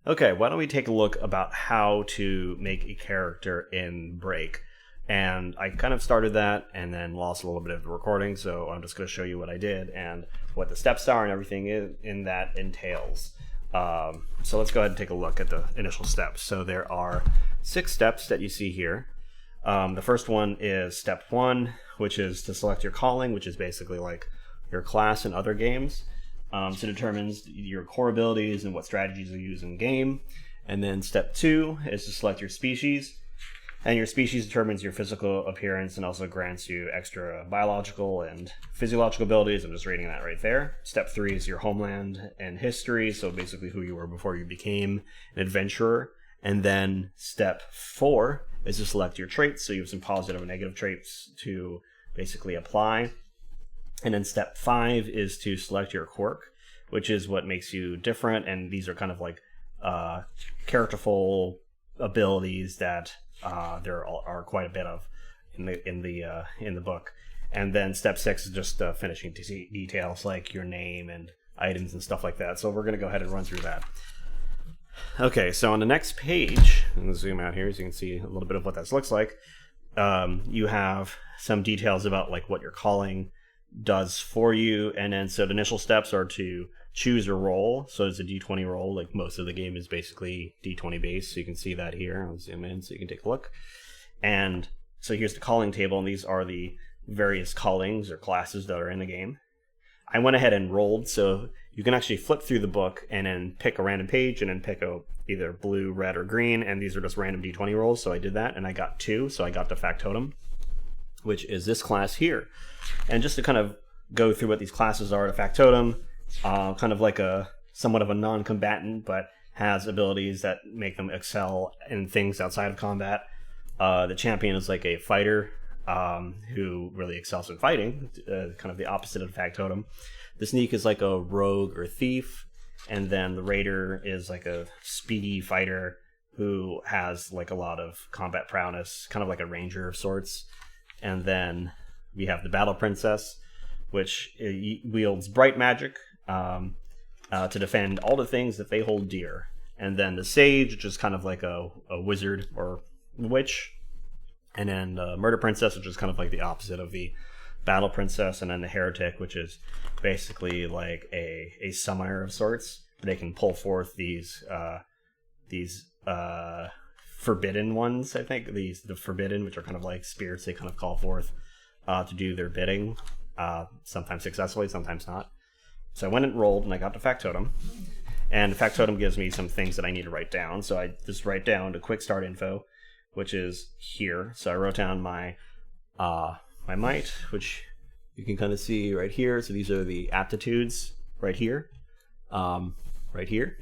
Okay, why don't we take a look about how to make a character in Break? And I kind of started that and then lost a little bit of the recording, so I'm just going to show you what I did and what the steps are and everything in that entails. So let's go ahead and take a look at the initial steps. So there are 6 steps that you see here. The first one is step 1, which is to select your calling, which is basically like your class in other games. So it determines your core abilities and what strategies you use in game. And then step 2 is to select your species. And your species determines your physical appearance and also grants you extra biological and physiological abilities. I'm just reading that right there. Step 3 is your homeland and history, so basically who you were before you became an adventurer. And then step 4 is to select your traits, so you have some positive and negative traits to basically apply. And then step 5 is to select your quirk, which is what makes you different, and these are kind of like characterful abilities that there are quite a bit of in the book. And then step 6 is just finishing details like your name and items and stuff like that. So we're going to go ahead and run through that. Okay, so on the next page, I'm going to zoom out here so you can see a little bit of what this looks like. You have some details about like what your calling does for you, and then so the initial steps are to choose your role. So it's a d20 roll, like most of the game is basically d20 based, so you can see that here. I'll zoom in so you can take a look. And so here's the calling table, and these are the various callings or classes that are in the game. I went ahead and rolled, so you can actually flip through the book and then pick a random page and then pick either blue, red, or green, and these are just random d20 rolls, so I did that, and I got 2, so I got the factotum, which is this class here. And just to kind of go through what these classes are, the factotum, kind of like somewhat of a non-combatant, but has abilities that make them excel in things outside of combat. The champion is like a fighter who really excels in fighting, kind of the opposite of the factotum. The sneak is like a rogue or thief, and then the raider is like a speedy fighter who has like a lot of combat prowess, kind of like a ranger of sorts. And then we have the battle princess, which wields bright magic to defend all the things that they hold dear. And then the sage, which is kind of like a wizard or witch. And then the murder princess, which is kind of like the opposite of the battle princess. And then the heretic, which is basically like a summoner of sorts. They can pull forth these forbidden ones, I think. The forbidden, which are kind of like spirits they kind of call forth to do their bidding, sometimes successfully, sometimes not. So I went and rolled, and I got the factotum. And the factotum gives me some things that I need to write down. So I just write down the quick start info, which is here. So I wrote down my might, which you can kind of see right here. So these are the aptitudes right here, and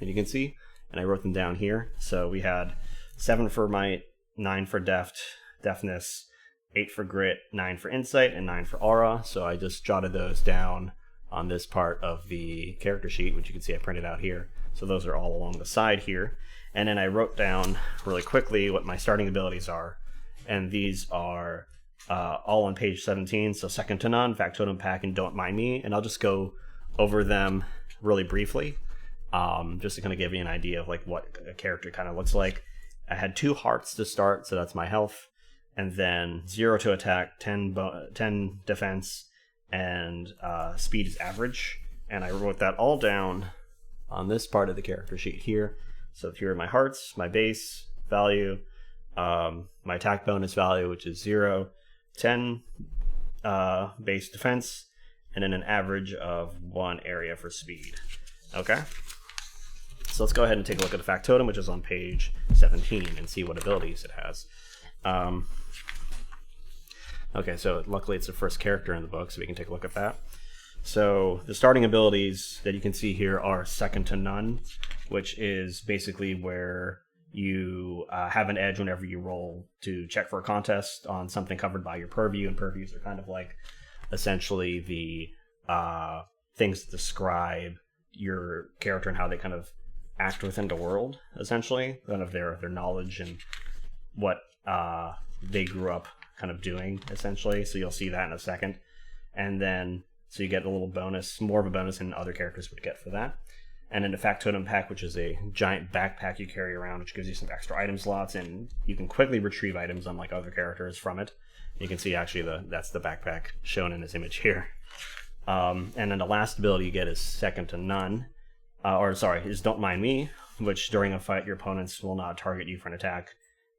you can see. And I wrote them down here. So we had 7 for might, 9 for deftness, 8 for grit, 9 for insight, and 9 for aura. So I just jotted those down on this part of the character sheet, which you can see I printed out here. So those are all along the side here. And then I wrote down really quickly what my starting abilities are. And these are all on page 17. So second to none, factotum, pack, and don't mind me. And I'll just go over them really briefly, just to kind of give you an idea of like what a character kind of looks like. I had 2 hearts to start, so that's my health. And then 0 to attack, 10 defense, and speed is average. And I wrote that all down on this part of the character sheet here. So here are my hearts, my base value, my attack bonus value, which is 0, 10 base defense, and then an average of 1 area for speed. Okay? So let's go ahead and take a look at the factotum, which is on page 17, and see what abilities it has. Okay, so luckily it's the first character in the book, so we can take a look at that. So the starting abilities that you can see here are second to none, which is basically where you have an edge whenever you roll to check for a contest on something covered by your purview, and purviews are kind of like essentially the things that describe your character and how they kind of act within the world, essentially, kind of their knowledge and what they grew up kind of doing, essentially. So you'll see that in a second. And then, so you get a little bonus, more of a bonus than other characters would get for that. and then a factotum pack, which is a giant backpack you carry around, which gives you some extra item slots, and you can quickly retrieve items unlike other characters from it. You can see actually that's the backpack shown in this image here. And then the last ability you get is Second to None, is Don't Mind Me, which during a fight your opponents will not target you for an attack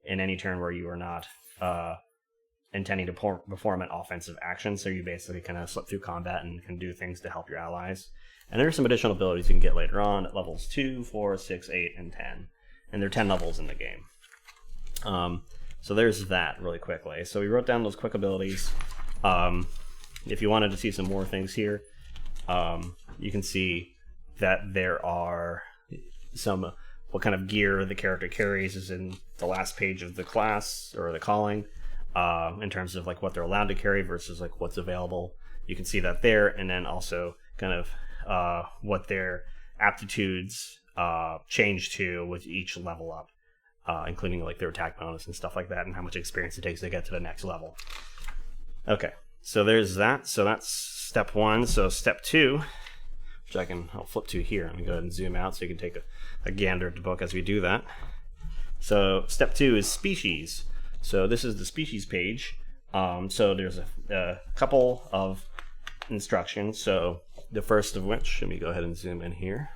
in any turn where you are not intending to perform an offensive action. So you basically kind of slip through combat and can do things to help your allies. And there are some additional abilities you can get later on at levels 2, 4, 6, 8, and 10. And there are 10 levels in the game. So there's that really quickly. So we wrote down those quick abilities. If you wanted to see some more things here, you can see that there are some, what kind of gear the character carries is in the last page of the class, or the calling, in terms of like what they're allowed to carry versus like what's available. You can see that there, and then also kind of what their aptitudes change to with each level up, including like their attack bonus and stuff like that, and how much experience it takes to get to the next level. Okay, so there's that. So that's step 1. So step 2, which I'll flip to here. Let me go ahead and zoom out so you can take a gander at the book as we do that. So step 2 is species. So this is the species page. So there's a couple of instructions. So the first of which, let me go ahead and zoom in here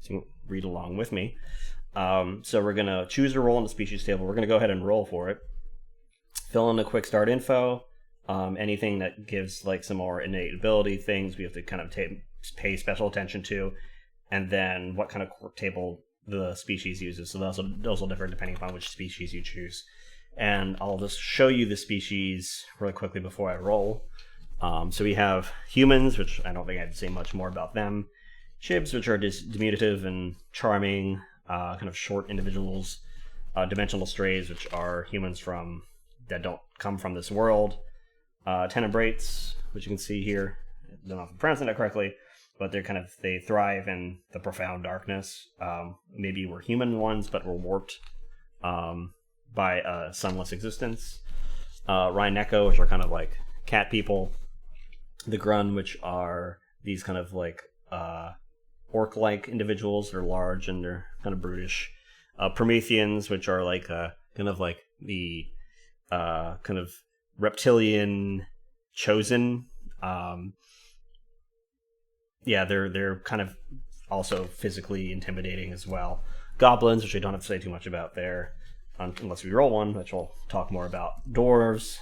so you can read along with me. So we're going to choose a role in the species table. We're going to go ahead and roll for it. Fill in the quick start info. Anything that gives like some more innate ability things we have to kind of pay special attention to. And then what kind of quirk table the species uses. So those will differ depending upon which species you choose. And I'll just show you the species really quickly before I roll. So we have humans, which I don't think I have to say much more about them. Chibs, which are diminutive and charming, kind of short individuals. Dimensional strays, which are humans that don't come from this world. Tenebrates, which you can see here. I don't know if I'm pronouncing that correctly, but they thrive in the profound darkness. Maybe we're human ones, but we're warped by a sunless existence. Rhineko, which are kind of like cat people. The Grun, which are these kind of like orc-like individuals. They're large and they're kind of brutish. Prometheans, which are like kind of like the kind of reptilian chosen. They're kind of also physically intimidating as well. Goblins, which I don't have to say too much about there, unless we roll one, which we'll talk more about. Dwarves,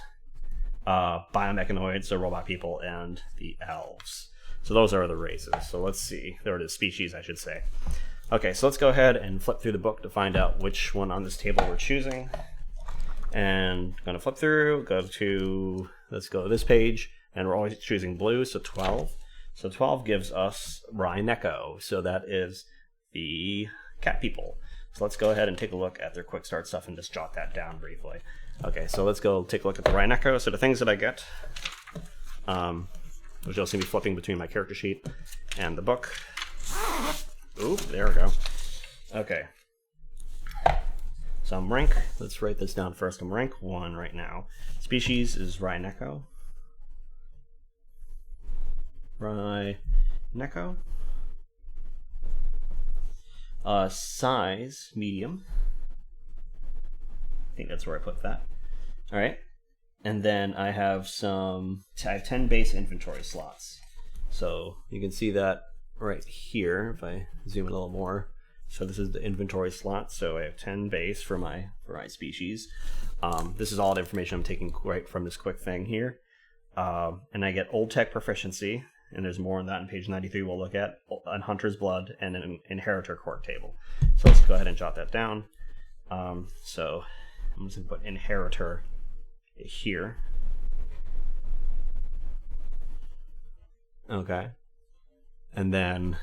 biomechanoids, so robot people, and the elves. So those are the races. So let's see. They're the species, I should say. Okay, so let's go ahead and flip through the book to find out which one on this table we're choosing. And I'm going to flip through, let's go to this page, and we're always choosing blue, so 12. So 12 gives us Rhineko, so that is the cat people. So let's go ahead and take a look at their quick start stuff and just jot that down briefly. Okay, so let's go take a look at the Rhineko. So the things that I get, which you'll see me flipping between my character sheet and the book. Ooh, there we go. Okay. So I'm rank, let's write this down first. I'm rank 1 right now. Species is Rhineko. Rhineko. Size, medium. I think that's where I put that. Alright. And then I have 10 base inventory slots. So you can see that right here, if I zoom in a little more. So this is the inventory slot. So I have 10 base for my species. This is all the information I'm taking right from this quick thing here. And I get Old Tech Proficiency, and there's more on that on page 93 we'll look at, on Hunter's Blood, and an Inheritor Quirk table. So let's go ahead and jot that down. So I'm just going to put Inheritor here. Okay. And then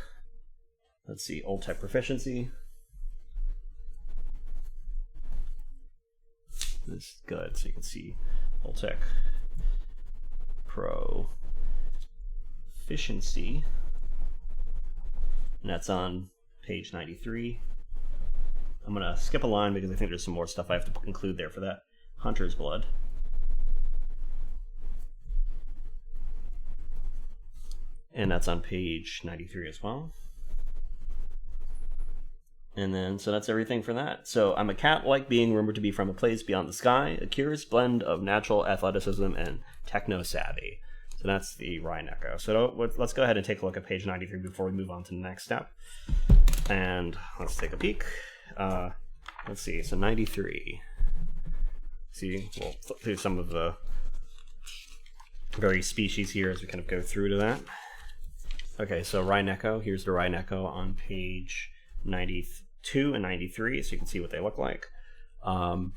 let's see, Old Tech Proficiency. This is good, so you can see Old Tech Proficiency. And that's on page 93. I'm going to skip a line because I think there's some more stuff I have to include there for that. Hunter's Blood. And that's on page 93 as well. And then, so that's everything for that. So I'm a cat-like being rumored to be from a place beyond the sky, a curious blend of natural athleticism and techno-savvy. So that's the Rhine Echo. So let's go ahead and take a look at page 93 before we move on to the next step. And let's take a peek. Let's see, so 93. See, we'll flip through some of the various species here as we kind of go through to that. Okay, so Rhine Echo, here's the Rhine Echo on page 92 and 93, so you can see what they look like, and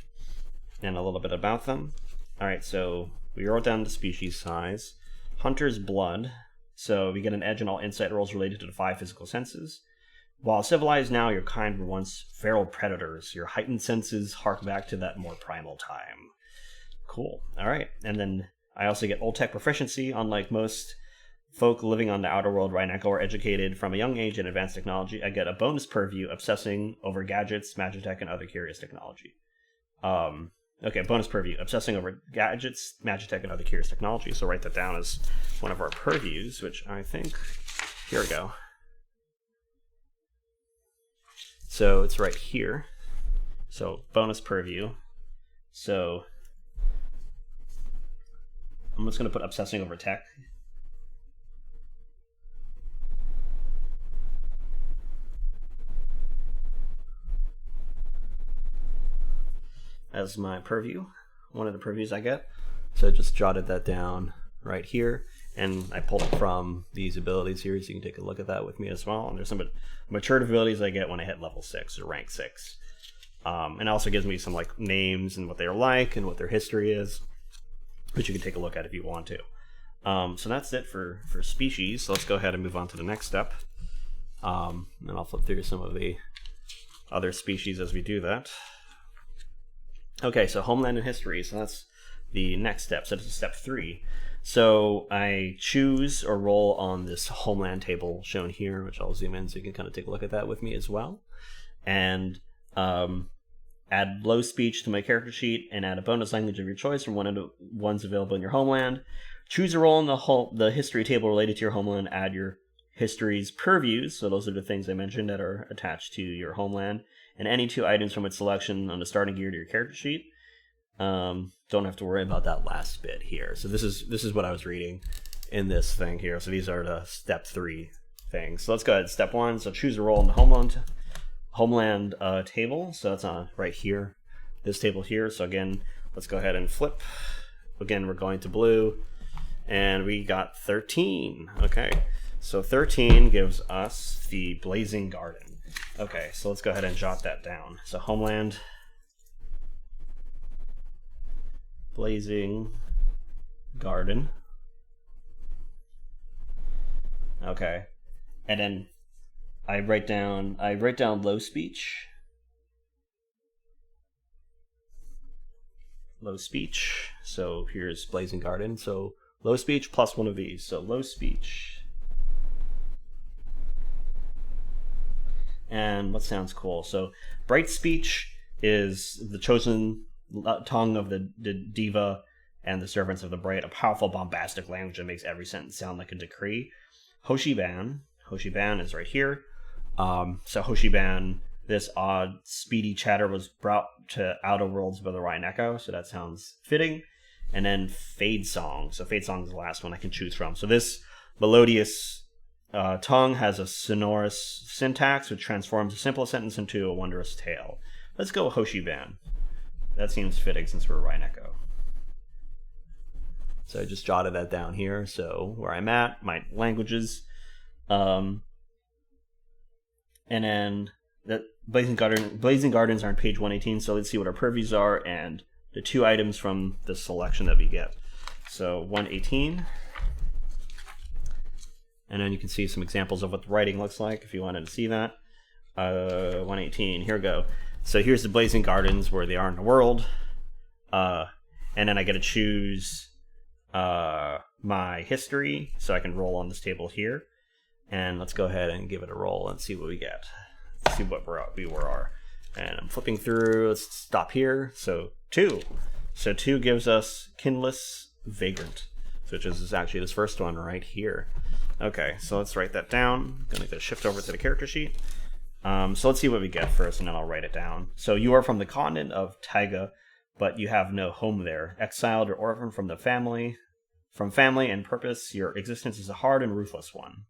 a little bit about them. All right, so we wrote down the species size. Hunter's Blood, so we get an edge in all insight rolls related to the 5 physical senses. While civilized now, your kind were once feral predators. Your heightened senses hark back to that more primal time. Cool. All right, and then I also get old tech proficiency. Unlike most folk living on the outer world, Rhine Echo are educated from a young age in advanced technology. I get a bonus purview, obsessing over gadgets, magitech, and other curious technology. Okay, bonus purview, obsessing over gadgets, magitech, and other curious technology. So write that down as one of our purviews, which I think, here we go. So it's right here. So bonus purview. So I'm just going to put obsessing over tech. As my purview, one of the purviews I get. So I just jotted that down right here, and I pulled it from these abilities here, so you can take a look at that with me as well. And there's some matured abilities I get when I hit level 6 or rank 6. And it also gives me some like names and what they're like and what their history is, which you can take a look at if you want to. So that's it for species. So let's go ahead and move on to the next step. And I'll flip through some of the other species as we do that. Okay, so homeland and history. So that's the next step. So this is step 3. So I choose or roll on this homeland table shown here, which I'll zoom in so you can kind of take a look at that with me as well. And add low speech to my character sheet and add a bonus language of your choice from one of the ones available in your homeland. Choose a role in the history table related to your homeland. Add your history's purviews. So those are the things I mentioned that are attached to your homeland. And any 2 items from its selection on the starting gear to your character sheet. Don't have to worry about that last bit here. So this is what I was reading in this thing here. So these are the step 3 things. So let's go ahead. Step 1. So choose a role in the homeland table. So that's right here, this table here. So again, let's go ahead and flip. Again, we're going to blue, and we got 13. Okay, so 13 gives us the Blazing Garden. Okay, so let's go ahead and jot that down. So homeland, Blazing Garden. Okay, and then I write down low speech. Low speech. So here's Blazing Garden. So low speech plus one of these. So low speech. And what sounds cool? So bright speech is the chosen tongue of the diva and the servants of the bright, a powerful bombastic language that makes every sentence sound like a decree. Hoshiban is right here. So Hoshiban, this odd speedy chatter was brought to outer worlds by the Rhine Echo, so that sounds fitting. And then Fade Song. So Fade Song is the last one I can choose from. So this melodious tongue has a sonorous syntax which transforms a simple sentence into a wondrous tale. Let's go Hoshiban. That seems fitting since we're Rhine Echo. So I just jotted that down here. So where I'm at, my languages. And then the Blazing Gardens are on page 118. So let's see what our purviews are and the 2 items from the selection that we get. So 118. And then you can see some examples of what the writing looks like if you wanted to see that. 118, here we go. So here's the Blazing Gardens where they are in the world. And then I get to choose my history, so I can roll on this table here. And let's go ahead and give it a roll and see what we get. See what we are. And I'm flipping through. Let's stop here. So 2. So 2 gives us Kinless Vagrant, which is actually this first one right here. Okay, so let's write that down. I'm going to shift over to the character sheet. So let's see what we get first, and then I'll write it down. So you are from the continent of Taiga, but you have no home there. Exiled or orphaned from family and purpose, your existence is a hard and ruthless one.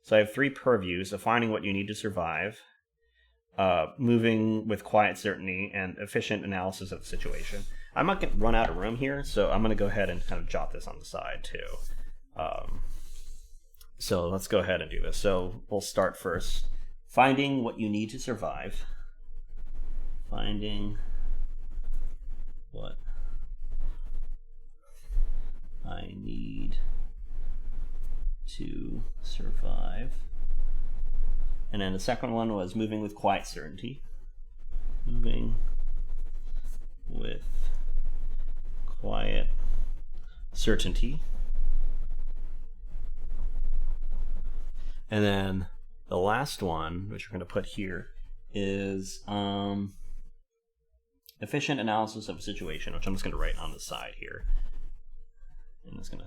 So I have 3 purviews of finding what you need to survive, moving with quiet certainty, and efficient analysis of the situation. I might run out of room here, so I'm going to go ahead and kind of jot this on the side too. So let's go ahead and do this. So we'll start first. Finding what you need to survive. Finding what I need to survive. And then the second one was moving with quiet certainty. Moving with quiet certainty. And then the last one, which we're going to put here, is efficient analysis of a situation, which I'm just going to write on the side here. And it's going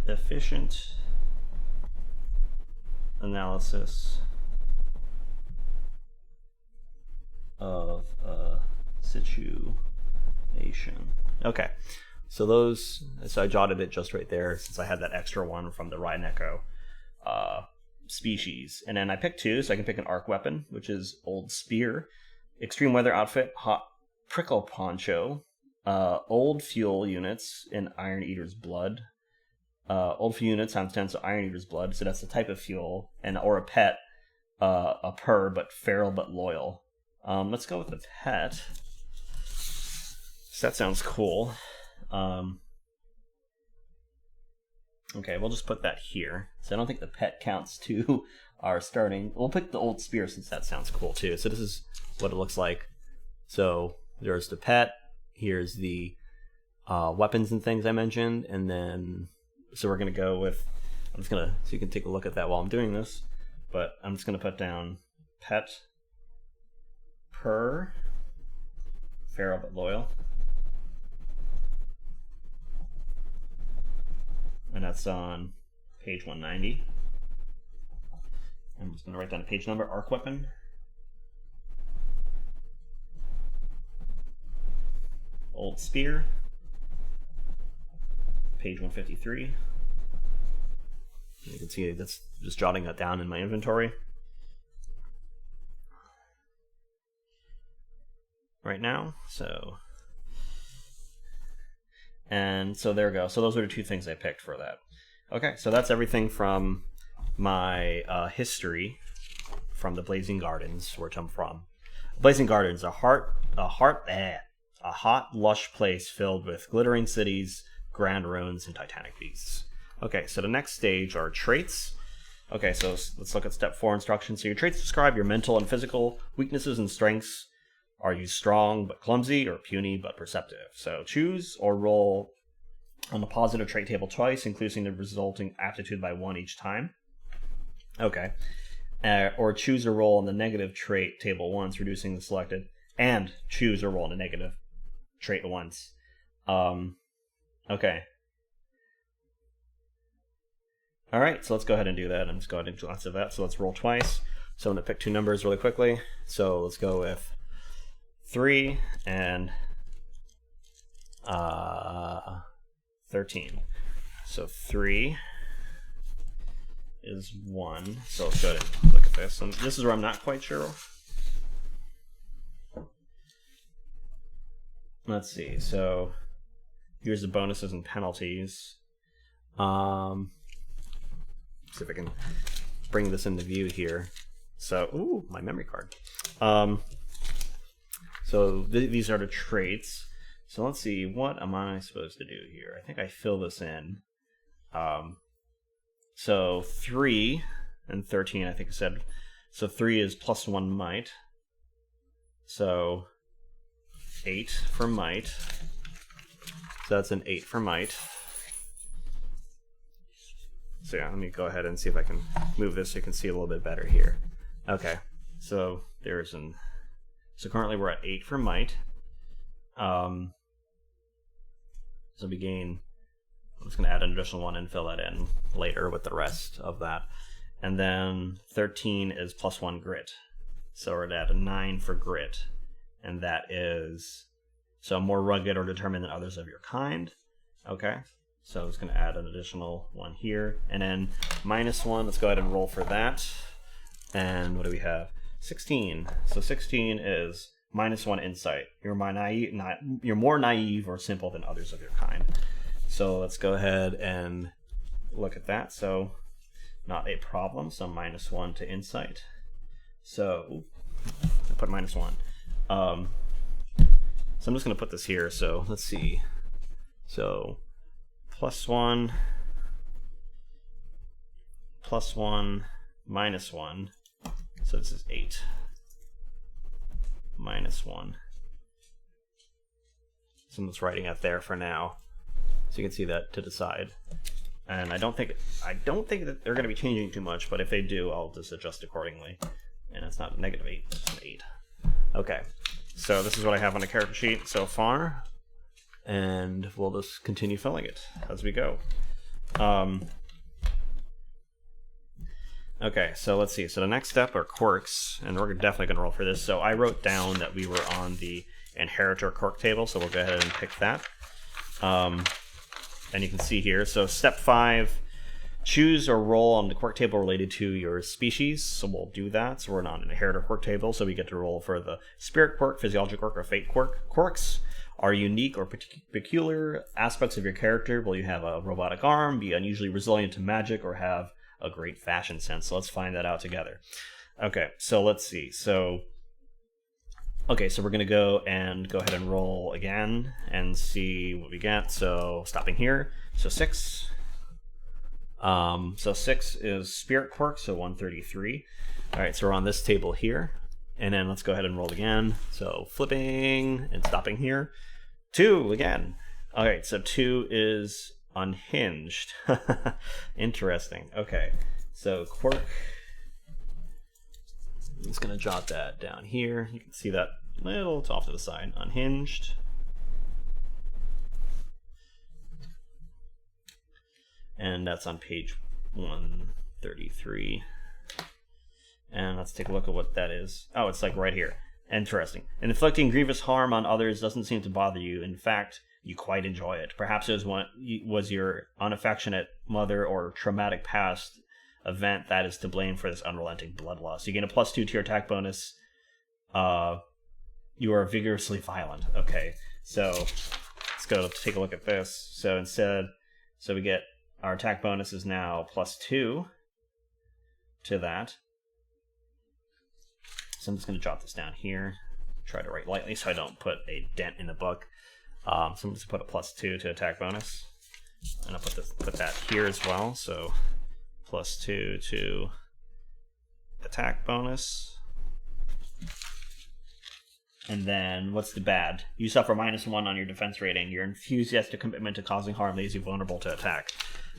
to efficient analysis of a situation. Okay, so I jotted it just right there since I had that extra one from the Rhineko species. And then I picked 2, so I can pick an arc weapon, which is Old Spear, extreme weather outfit, hot prickle poncho, old fuel units in Iron Eater's blood. Old fuel units times 10, so Iron Eater's blood, so that's the type of fuel, or a pet, a purr, but feral but loyal. Let's go with the pet. So that sounds cool. Okay, we'll just put that here. So I don't think the pet counts to our starting. We'll pick the Old Spear since that sounds cool too. So this is what it looks like. So there's the pet. Here's the weapons and things I mentioned. And then, so we're going to go with, so you can take a look at that while I'm doing this. But I'm just going to put down pet, purr, feral but loyal. And that's on page 190. I'm just going to write down a page number. Arc weapon. Old Spear. Page 153. You can see that's just jotting that down in my inventory right now. And so there we go. So those are the 2 things I picked for that. Okay, so that's everything from my history from the Blazing Gardens, which I'm from. Blazing Gardens, a hot, lush place filled with glittering cities, grand ruins, and titanic beasts. Okay, so the next stage are traits. Okay, so let's look at step 4 instructions. So your traits describe your mental and physical weaknesses and strengths. Are you strong but clumsy, or puny but perceptive? So choose or roll on the positive trait table twice, increasing the resulting aptitude by 1 each time. Okay. Or choose or roll on the negative trait table once, reducing the selected, and choose or roll on the negative trait once. Okay. All right, so let's go ahead and do that. I'm just going to do lots of that. So let's roll twice. So I'm going to pick 2 numbers really quickly. So let's go with 3 and 13. So 3 is 1. So let's go ahead and look at this. And this is where I'm not quite sure. Let's see. So here's the bonuses and penalties. See if I can bring this into view here. So, ooh, my memory card. So these are the traits. So let's see, what am I supposed to do here? I think I fill this in. So 3 and 13, I think I said. So 3 is +1 might. So 8 for might. So that's an 8 for might. So yeah, let me go ahead and see if I can move this so you can see a little bit better here. Okay, so there's an... So currently we're at 8 for might. So we gain... I'm just going to add an additional 1 and fill that in later with the rest of that. And then 13 is +1 grit. So we're at a 9 for grit. And that is, so more rugged or determined than others of your kind. Okay. So it's going to add an additional 1 here. And then -1, let's go ahead and roll for that. And what do we have? 16. So 16 is -1 insight. You're more naive or simple than others of your kind. So let's go ahead and look at that. So not a problem. So -1 to insight. So I put -1. So I'm just going to put this here. So let's see. So +1, +1, -1. So this is 8. -1. So I'm just writing it there for now, so you can see that to decide. And I don't think that they're going to be changing too much, but if they do, I'll just adjust accordingly. And it's not -8, it's an 8. Okay, so this is what I have on the character sheet so far, and we'll just continue filling it as we go. Okay, so let's see. So the next step are quirks, and we're definitely going to roll for this. So I wrote down that we were on the inheritor quirk table, so we'll go ahead and pick that. And you can see here, so step 5, choose or roll on the quirk table related to your species. So we'll do that. So we're on an inheritor quirk table, so we get to roll for the spirit quirk, physiology quirk, or fate quirk. Quirks are unique or peculiar aspects of your character. Will you have a robotic arm, be unusually resilient to magic, or have a great fashion sense? So let's find that out together. Okay, so let's see. So we're gonna go ahead and roll again and see what we get. So stopping here. So 6. So 6 is spirit quirk, so 133. All right, so we're on this table here, and then let's go ahead and roll again. So flipping and stopping here. 2 again. All right, so 2 is unhinged. Interesting. Okay, so quirk. I'm just gonna jot that down here. You can see that little off to the side. Unhinged. And that's on page 133. And let's take a look at what that is. Oh, it's like right here. Interesting. Inflicting grievous harm on others doesn't seem to bother you. In fact, you quite enjoy it. Perhaps it was your unaffectionate mother or traumatic past event that is to blame for this unrelenting bloodlust. You gain a +2 to your attack bonus. You are vigorously violent. Okay, so let's go take a look at this. So we get our attack bonus is now +2 to that. So I'm just going to jot this down here. Try to write lightly so I don't put a dent in the book. So I'm just going to put a +2 to attack bonus. And I'll put that here as well. So +2 to attack bonus. And then what's the bad? You suffer -1 on your defense rating. Your enthusiastic commitment to causing harm leaves you vulnerable to attack.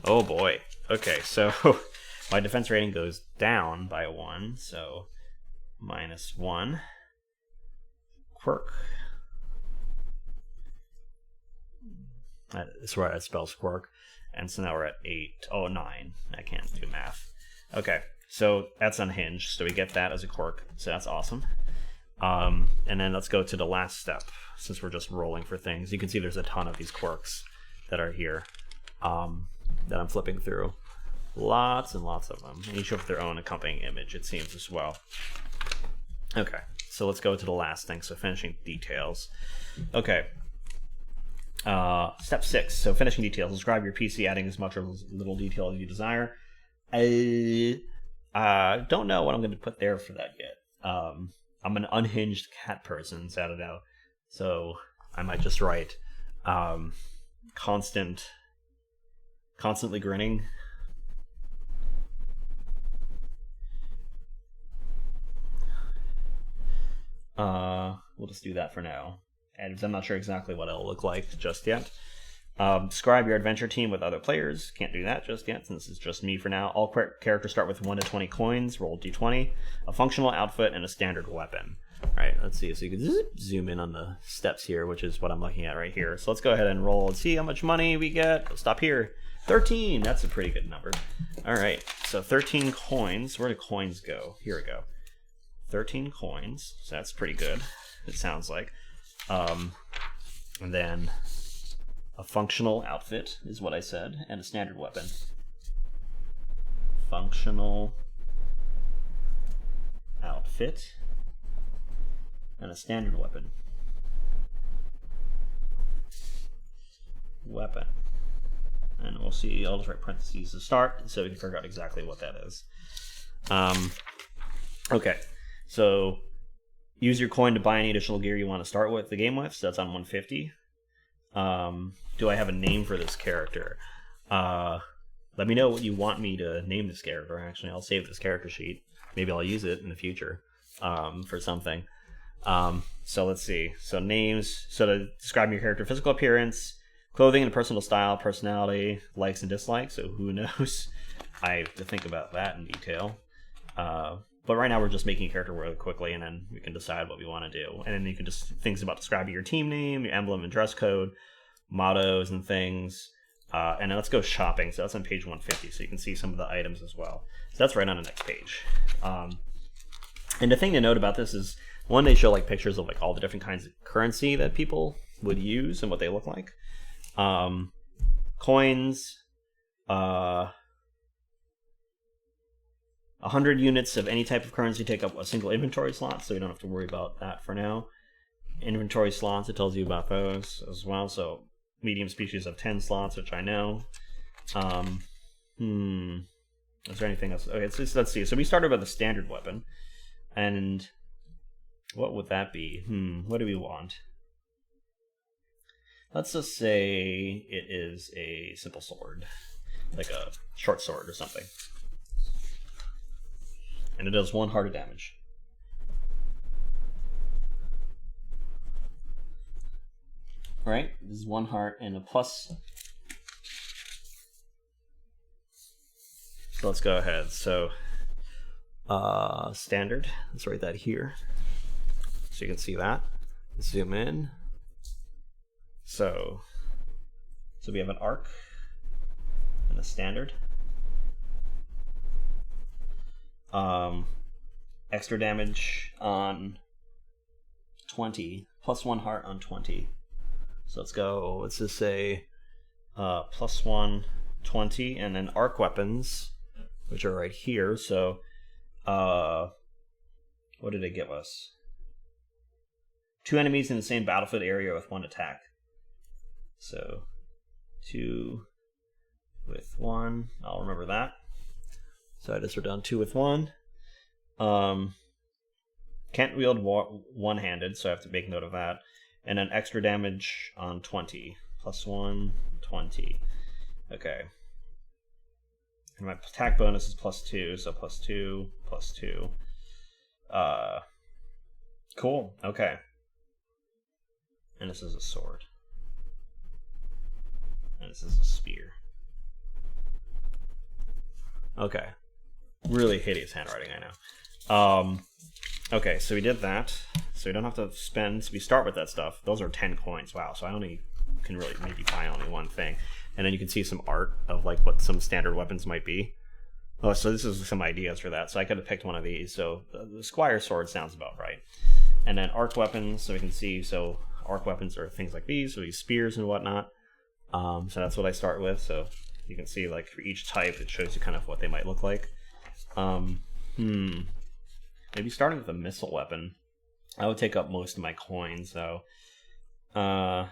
Oh boy. Okay, so my defense rating goes down by 1. So -1. Quirk. That's where it spells quirk. And so now we're at 8. Oh, 9. I can't do math. Okay, so that's unhinged. So we get that as a quirk. So that's awesome. And then let's go to the last step, since we're just rolling for things. You can see there's a ton of these quirks that are here that I'm flipping through. Lots and lots of them. And each have their own accompanying image, it seems, as well. Okay, so let's go to the last thing. So finishing details. Okay. Step 6. So finishing details. Describe your PC, adding as much or as little detail as you desire. I don't know what I'm going to put there for that yet. I'm an unhinged cat person, so I don't know. So I might just write constantly grinning. We'll just do that for now. And I'm not sure exactly what it'll look like just yet. Describe your adventure team with other players. Can't do that just yet, since it's just me for now. All characters start with 1 to 20 coins. Roll d20, a functional outfit, and a standard weapon. All right, let's see. So you can zoom in on the steps here, which is what I'm looking at right here. So let's go ahead and roll and see how much money we get. Stop here. 13! That's a pretty good number. Alright, so 13 coins. Where do coins go? Here we go. 13 coins. So that's pretty good, it sounds like. And then a functional outfit is what I said, and a standard weapon. Functional outfit and a standard weapon. Weapon. And we'll see, I'll just write parentheses to start so we can figure out exactly what that is. Okay, so use your coin to buy any additional gear you want to start with the game with, so that's on 150. Do I have a name for this character? Let me know what you want me to name this character. Actually, I'll save this character sheet. Maybe I'll use it in the future for something. So let's see. So names. So to describe your character, physical appearance, clothing and personal style, personality, likes and dislikes. So who knows? I have to think about that in detail. But right now we're just making a character really quickly, and then we can decide what we want to do. And then you can just things about describing your team name, your emblem and dress code, mottos and things. And then let's go shopping. So that's on page 150, so you can see some of the items as well. So that's right on the next page. And the thing to note about this is, one, they show like pictures of like all the different kinds of currency that people would use and what they look like. Coins, 100 units of any type of currency take up a single inventory slot, so we don't have to worry about that for now. Inventory slots, it tells you about those as well. So medium species of 10 slots, which I know. Is there anything else? Okay, let's see. So we started with the standard weapon, and what would that be? What do we want? Let's just say it is a simple sword, like a short sword or something. And it does 1 heart of damage. Right? This is 1 heart and a plus. So let's go ahead. So standard. Let's write that here, so you can see that. Let's zoom in. So we have an arc and a standard. Extra damage on 20, plus 1 heart on 20. So let's go, let's just say plus 1, 20, and then arc weapons, which are right here. So what did it give us? 2 enemies in the same battlefield area with 1 attack. So 2 with 1, I'll remember that. So I just wrote down 2 with 1. Can't wield one-handed, so I have to make note of that. And then extra damage on 20. Plus 1, 20. Okay. And my attack bonus is plus 2, so plus 2, plus 2. Cool, okay. And this is a sword. And this is a spear. Okay. Really hideous handwriting, I know. Okay, so we did that. So we don't have to spend, so we start with that stuff. Those are 10 coins. Wow, so I only can really maybe buy only one thing. And then you can see some art of like what some standard weapons might be. Oh, so this is some ideas for that. So I could have picked one of these. So the Squire sword sounds about right. And then arc weapons, so we can see, so arc weapons are things like these, so these spears and whatnot. So that's what I start with. So you can see like for each type, it shows you kind of what they might look like. Maybe starting with a missile weapon. I would take up most of my coins though. And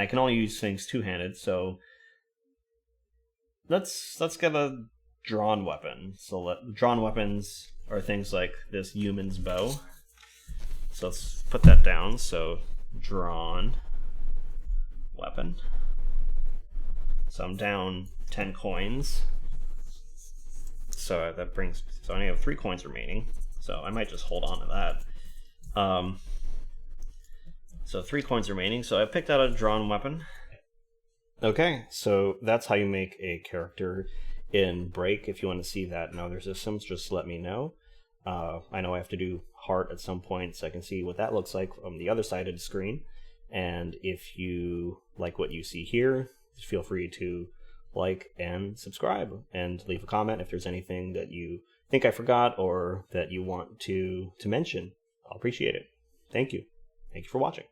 I can only use things two-handed, so let's get a drawn weapon. So drawn weapons are things like this human's bow. So let's put that down. So drawn weapon. So I'm down 10 coins. So that brings, so I only have 3 coins remaining. So I might just hold on to that. So 3 coins remaining. So I picked out a drawn weapon. Okay, so that's how you make a character in Break. If you want to see that in other systems, just let me know. I know I have to do heart at some point, so I can see what that looks like from the other side of the screen. And if you like what you see here, feel free to like and subscribe and leave a comment if there's anything that you think I forgot or that you want to mention. I'll appreciate it. Thank you. Thank you for watching.